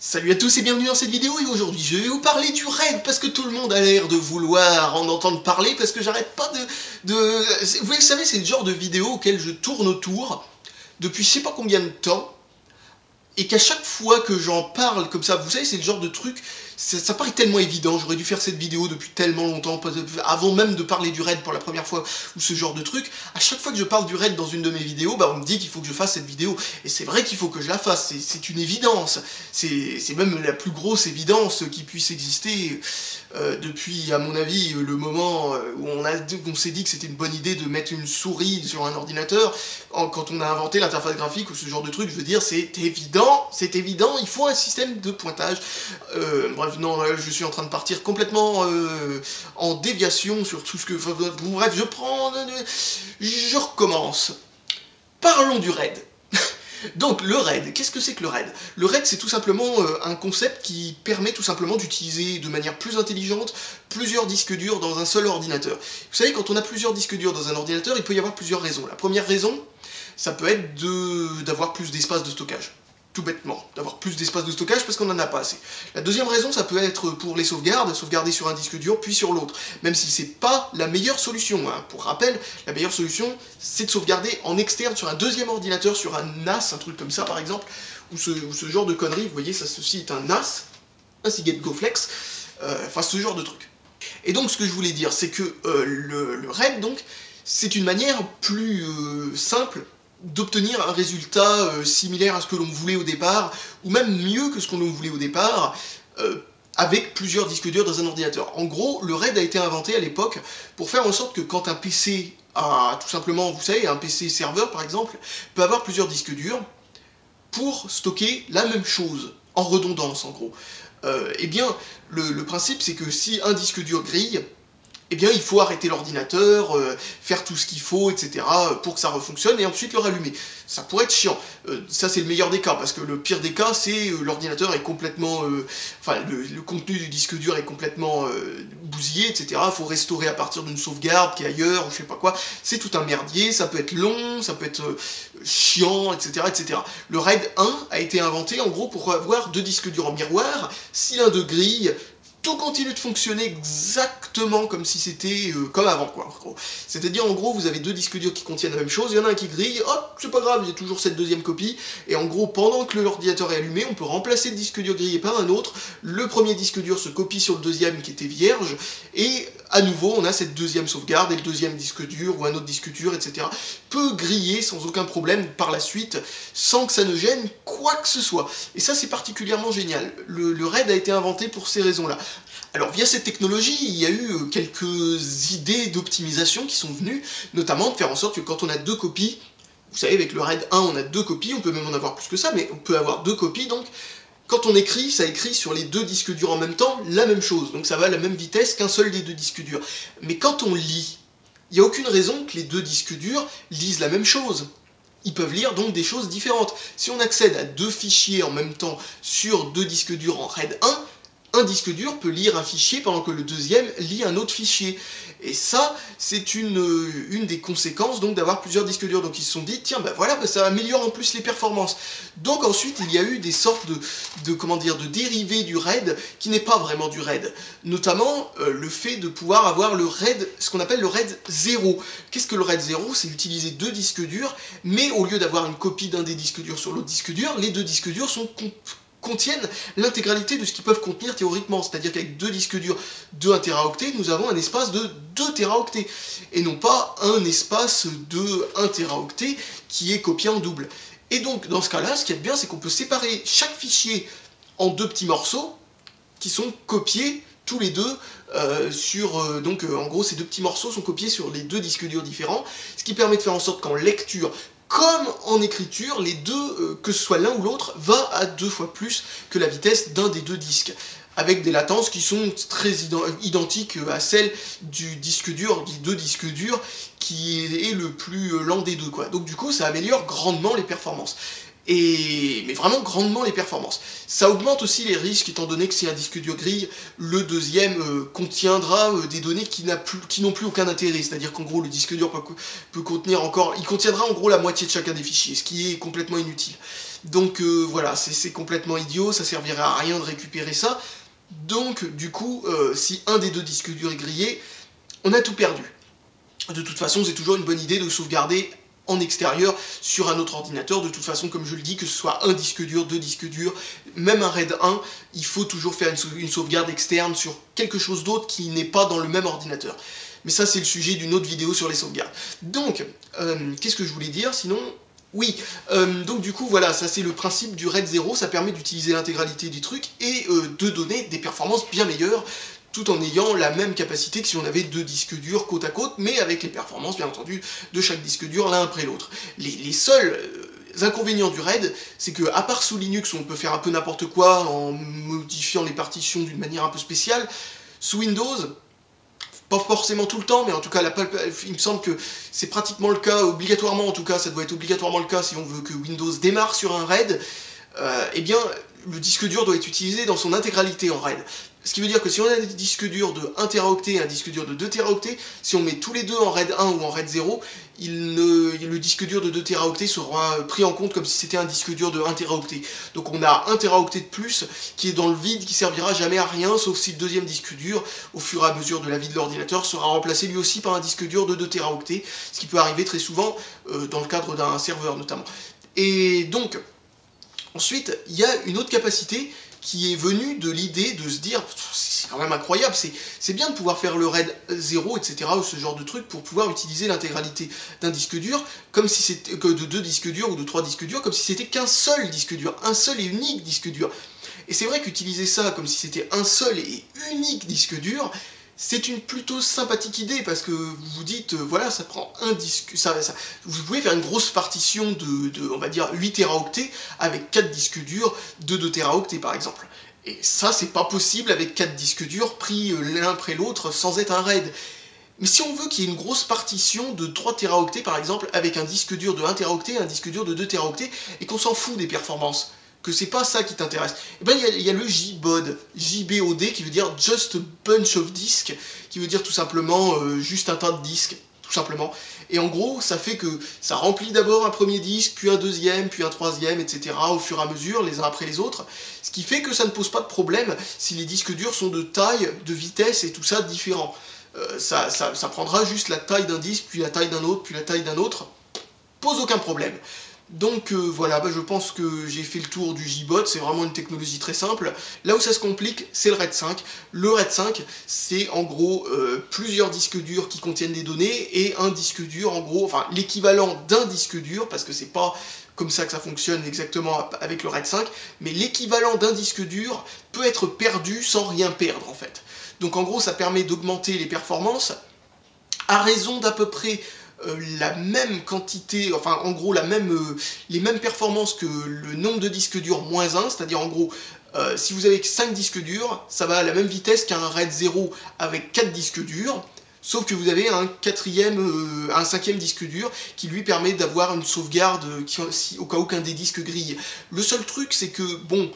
Salut à tous et bienvenue dans cette vidéo, et aujourd'hui je vais vous parler du RAID parce que tout le monde a l'air de vouloir en entendre parler parce que j'arrête pas Vous savez, c'est le genre de vidéo auquel je tourne autour depuis je sais pas combien de temps, et qu'à chaque fois que j'en parle comme ça, vous savez, c'est le genre de truc, ça paraît tellement évident, j'aurais dû faire cette vidéo depuis tellement longtemps, avant même de parler du RAID pour la première fois, ou ce genre de truc. À chaque fois que je parle du RAID dans une de mes vidéos, bah on me dit qu'il faut que je fasse cette vidéo, et c'est vrai qu'il faut que je la fasse, c'est une évidence, c'est même la plus grosse évidence qui puisse exister depuis, à mon avis, le moment où on s'est dit que c'était une bonne idée de mettre une souris sur un ordinateur, quand on a inventé l'interface graphique ou ce genre de truc. Je veux dire, c'est évident, il faut un système de pointage. Bref, non, là, je suis en train de partir complètement en déviation sur tout ce que... Enfin, bref, je recommence. Parlons du RAID. Donc le RAID, qu'est-ce que c'est que le RAID? Le RAID, c'est tout simplement un concept qui permet tout simplement d'utiliser de manière plus intelligente plusieurs disques durs dans un seul ordinateur. Vous savez, quand on a plusieurs disques durs dans un ordinateur, il peut y avoir plusieurs raisons. La première raison, ça peut être d'avoir plus d'espace de stockage. Tout bêtement, d'avoir plus d'espace de stockage parce qu'on n'en a pas assez. La deuxième raison, ça peut être pour les sauvegardes, sauvegarder sur un disque dur puis sur l'autre, même si c'est pas la meilleure solution, hein. Pour rappel, la meilleure solution, c'est de sauvegarder en externe sur un deuxième ordinateur, sur un NAS, un truc comme ça par exemple, ou ce genre de conneries. Vous voyez, ça, ceci est un NAS, un Seagate GoFlex, enfin ce genre de truc. Et donc ce que je voulais dire, c'est que le RAID, donc, c'est une manière plus simple d'obtenir un résultat similaire à ce que l'on voulait au départ, ou même mieux que ce qu'on voulait au départ, avec plusieurs disques durs dans un ordinateur. En gros, le RAID a été inventé à l'époque pour faire en sorte que quand un PC a, tout simplement, vous savez, un PC serveur par exemple, peut avoir plusieurs disques durs pour stocker la même chose, en redondance en gros. Eh bien, le principe, c'est que si un disque dur grille, eh bien il faut arrêter l'ordinateur, faire tout ce qu'il faut, etc. pour que ça refonctionne, et ensuite le rallumer. Ça pourrait être chiant. Ça c'est le meilleur des cas, parce que le pire des cas, c'est l'ordinateur est complètement... enfin, le contenu du disque dur est complètement bousillé, etc. Il faut restaurer à partir d'une sauvegarde qui est ailleurs, ou je sais pas quoi. C'est tout un merdier, ça peut être long, ça peut être chiant, etc., etc. Le RAID 1 a été inventé, en gros, pour avoir deux disques durs en miroir. Si l'un d'eux grille, tout continue de fonctionner exactement comme si c'était comme avant, quoi, en gros. C'est-à-dire, en gros, vous avez deux disques durs qui contiennent la même chose, il y en a un qui grille, hop, c'est pas grave, il y a toujours cette deuxième copie, et en gros, pendant que l'ordinateur est allumé, on peut remplacer le disque dur grillé par un autre, le premier disque dur se copie sur le deuxième qui était vierge, et à nouveau, on a cette deuxième sauvegarde, et le deuxième disque dur, ou un autre disque dur, etc., peut griller sans aucun problème par la suite, sans que ça ne gêne quoi que ce soit. Et ça, c'est particulièrement génial. Le RAID a été inventé pour ces raisons-là. Alors via cette technologie, il y a eu quelques idées d'optimisation qui sont venues, notamment de faire en sorte que quand on a deux copies, vous savez, avec le RAID 1 on a deux copies, on peut même en avoir plus que ça, mais on peut avoir deux copies, donc quand on écrit, ça écrit sur les deux disques durs en même temps la même chose, donc ça va à la même vitesse qu'un seul des deux disques durs. Mais quand on lit, il n'y a aucune raison que les deux disques durs lisent la même chose. Ils peuvent lire donc des choses différentes. Si on accède à deux fichiers en même temps sur deux disques durs en RAID 1, un disque dur peut lire un fichier pendant que le deuxième lit un autre fichier. Et ça, c'est une des conséquences donc d'avoir plusieurs disques durs. Donc ils se sont dit, tiens, bah voilà, bah ça améliore en plus les performances. Donc ensuite, il y a eu des sortes de dérivés du RAID qui n'est pas vraiment du RAID. Notamment le fait de pouvoir avoir le RAID, ce qu'on appelle le RAID 0. Qu'est-ce que le RAID 0? C'est utiliser deux disques durs, mais au lieu d'avoir une copie d'un des disques durs sur l'autre disque dur, les deux disques durs contiennent l'intégralité de ce qu'ils peuvent contenir théoriquement, c'est-à-dire qu'avec deux disques durs de 1 Teraoctet, nous avons un espace de 2 Teraoctets, et non pas un espace de 1 Teraoctet qui est copié en double. Et donc, dans ce cas-là, ce qui est bien, c'est qu'on peut séparer chaque fichier en deux petits morceaux, qui sont copiés tous les deux en gros, ces deux petits morceaux sont copiés sur les deux disques durs différents, ce qui permet de faire en sorte qu'en lecture, comme en écriture, les deux, que ce soit l'un ou l'autre, va à 2 fois plus que la vitesse d'un des deux disques, avec des latences qui sont très identiques à celles du disque dur, des deux disques durs, qui est le plus lent des deux, quoi. Donc du coup, ça améliore grandement les performances. mais vraiment grandement les performances. Ça augmente aussi les risques, étant donné que c'est un disque dur grille, le deuxième contiendra des données qui n'ont plus aucun intérêt, c'est-à-dire qu'en gros le disque dur peut contenir encore, il contiendra en gros la moitié de chacun des fichiers, ce qui est complètement inutile. Donc voilà, c'est complètement idiot, ça servirait à rien de récupérer ça. Donc du coup, si un des deux disques durs est grillé, on a tout perdu. De toute façon, c'est toujours une bonne idée de sauvegarder en extérieur sur un autre ordinateur. De toute façon, comme je le dis, que ce soit un disque dur, deux disques durs, même un RAID 1, il faut toujours faire une sauvegarde externe sur quelque chose d'autre qui n'est pas dans le même ordinateur. Mais ça, c'est le sujet d'une autre vidéo sur les sauvegardes. Donc, qu'est-ce que je voulais dire sinon ? Oui, donc du coup, voilà, ça c'est le principe du RAID 0, ça permet d'utiliser l'intégralité des trucs et de donner des performances bien meilleures, tout en ayant la même capacité que si on avait deux disques durs côte à côte, mais avec les performances, bien entendu, de chaque disque dur l'un après l'autre. Les seuls inconvénients du RAID, c'est que, à part sous Linux, où on peut faire un peu n'importe quoi en modifiant les partitions d'une manière un peu spéciale, sous Windows, pas forcément tout le temps, mais en tout cas, il me semble que c'est pratiquement le cas, obligatoirement en tout cas, ça doit être obligatoirement le cas si on veut que Windows démarre sur un RAID, eh bien, le disque dur doit être utilisé dans son intégralité en RAID. Ce qui veut dire que si on a des disques durs de 1 Teraoctet et un disque dur de 2 Teraoctets, si on met tous les deux en RAID 1 ou en RAID 0, le disque dur de 2 Teraoctets sera pris en compte comme si c'était un disque dur de 1 Teraoctet. Donc on a 1 Teraoctet de plus qui est dans le vide, qui servira jamais à rien, sauf si le deuxième disque dur, au fur et à mesure de la vie de l'ordinateur, sera remplacé lui aussi par un disque dur de 2 Teraoctets, ce qui peut arriver très souvent dans le cadre d'un serveur notamment. Et donc, ensuite, il y a une autre capacité qui est venue de l'idée de se dire, c'est quand même incroyable, c'est bien de pouvoir faire le RAID 0, etc., ou ce genre de truc, pour pouvoir utiliser l'intégralité d'un disque dur, comme si c'était que de 2 disques durs ou de 3 disques durs, comme si c'était qu'un seul disque dur, un seul et unique disque dur. Et c'est vrai qu'utiliser ça comme si c'était un seul et unique disque dur, c'est une plutôt sympathique idée, parce que vous vous dites, voilà, ça prend un disque, vous pouvez faire une grosse partition on va dire, 8 Teraoctets avec 4 disques durs de 2 Teraoctets par exemple. Et ça, c'est pas possible avec 4 disques durs pris l'un après l'autre sans être un RAID. Mais si on veut qu'il y ait une grosse partition de 3 Teraoctets par exemple, avec un disque dur de 1 Teraoctet et un disque dur de 2 Teraoctets, et qu'on s'en fout des performances, que c'est pas ça qui t'intéresse, et ben il y a le JBOD, JBOD, qui veut dire Just a Bunch of Disks, qui veut dire tout simplement juste un tas de disques, tout simplement. Et en gros, ça fait que ça remplit d'abord un premier disque, puis un deuxième, puis un troisième, etc., au fur et à mesure, les uns après les autres, ce qui fait que ça ne pose pas de problème si les disques durs sont de taille, de vitesse et tout ça différents. Ça prendra juste la taille d'un disque, puis la taille d'un autre, puis la taille d'un autre, pose aucun problème. Donc voilà, je pense que j'ai fait le tour du JBOD, c'est vraiment une technologie très simple. Là où ça se complique, c'est le RAID 5. Le RAID 5, c'est en gros plusieurs disques durs qui contiennent des données, et un disque dur, en gros, enfin l'équivalent d'un disque dur, parce que c'est pas comme ça que ça fonctionne exactement avec le RAID 5, mais l'équivalent d'un disque dur peut être perdu sans rien perdre en fait. Donc en gros, ça permet d'augmenter les performances à raison d'à peu près la même quantité, enfin en gros les mêmes performances que le nombre de disques durs moins 1, c'est-à-dire en gros, si vous avez 5 disques durs, ça va à la même vitesse qu'un RAID 0 avec 4 disques durs, sauf que vous avez un cinquième disque dur qui lui permet d'avoir une sauvegarde au cas où qu'un des disques grille. Le seul truc, c'est que, bon,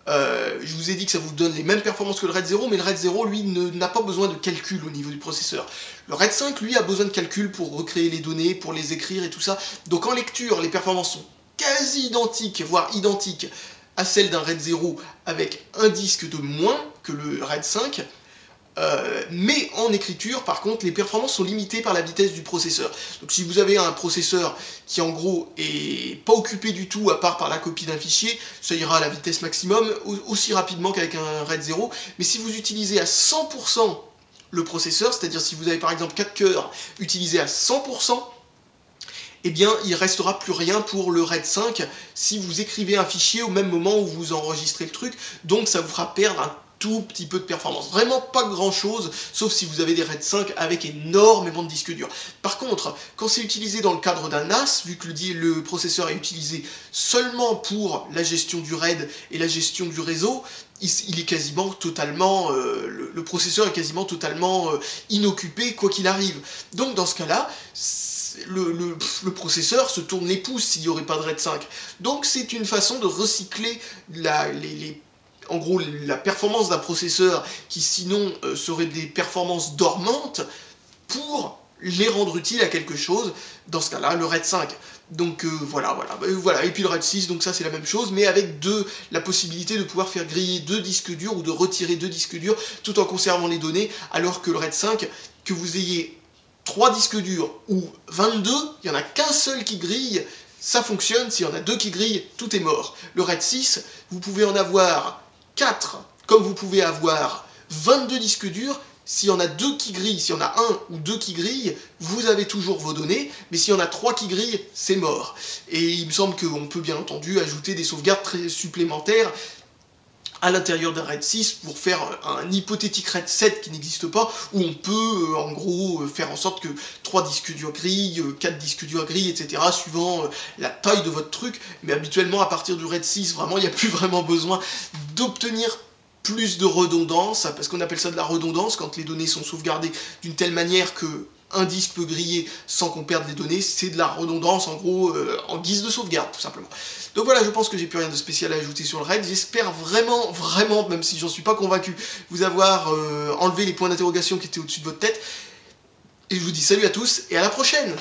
je vous ai dit que ça vous donne les mêmes performances que le RAID 0, mais le RAID 0, lui, n'a pas besoin de calcul au niveau du processeur. Le RAID 5, lui, a besoin de calcul pour recréer les données, pour les écrire et tout ça. Donc en lecture, les performances sont quasi identiques, voire identiques à celles d'un RAID 0 avec un disque de moins que le RAID 5. Mais en écriture, par contre, les performances sont limitées par la vitesse du processeur. Donc si vous avez un processeur qui en gros est pas occupé du tout à part par la copie d'un fichier, ça ira à la vitesse maximum aussi rapidement qu'avec un RAID 0. Mais si vous utilisez à 100% le processeur, c'est-à-dire si vous avez par exemple 4 cœurs utilisés à 100%, eh bien il restera plus rien pour le RAID 5 si vous écrivez un fichier au même moment où vous enregistrez le truc, donc ça vous fera perdre un tout petit peu de performance. Vraiment pas grand chose, sauf si vous avez des RAID 5 avec énormément de disques durs. Par contre, quand c'est utilisé dans le cadre d'un NAS, vu que le processeur est utilisé seulement pour la gestion du RAID et la gestion du réseau, il est quasiment totalement, le processeur est quasiment totalement inoccupé quoi qu'il arrive. Donc dans ce cas-là, le processeur se tourne les pouces s'il n'y aurait pas de RAID 5. Donc c'est une façon de recycler en gros la performance d'un processeur qui sinon serait des performances dormantes pour les rendre utiles à quelque chose, dans ce cas-là le RAID 5. Donc voilà, et puis le RAID 6, donc ça c'est la même chose, mais avec la possibilité de pouvoir faire griller 2 disques durs ou de retirer 2 disques durs tout en conservant les données, alors que le RAID 5, que vous ayez 3 disques durs ou 22, il n'y en a qu'un seul qui grille, ça fonctionne, s'il y en a 2 qui grillent, tout est mort. Le RAID 6, vous pouvez en avoir 4, comme vous pouvez avoir 22 disques durs. S'il y en a 2 qui grillent, s'il y en a 1 ou 2 qui grillent, vous avez toujours vos données, mais s'il y en a 3 qui grillent, c'est mort. Et il me semble qu'on peut bien entendu ajouter des sauvegardes supplémentaires à l'intérieur d'un RAID 6 pour faire un hypothétique RAID 7 qui n'existe pas, où on peut en gros faire en sorte que 3 disques durs grillent, 4 disques durs grillent, etc. suivant la taille de votre truc, mais habituellement à partir du RAID 6, vraiment il n'y a plus vraiment besoin d'obtenir plus de redondance, parce qu'on appelle ça de la redondance, quand les données sont sauvegardées d'une telle manière que un disque peut griller sans qu'on perde les données, c'est de la redondance en gros en guise de sauvegarde tout simplement. Donc voilà, je pense que j'ai plus rien de spécial à ajouter sur le RAID, j'espère vraiment, même si j'en suis pas convaincu, vous avoir enlevé les points d'interrogation qui étaient au-dessus de votre tête, et je vous dis salut à tous et à la prochaine.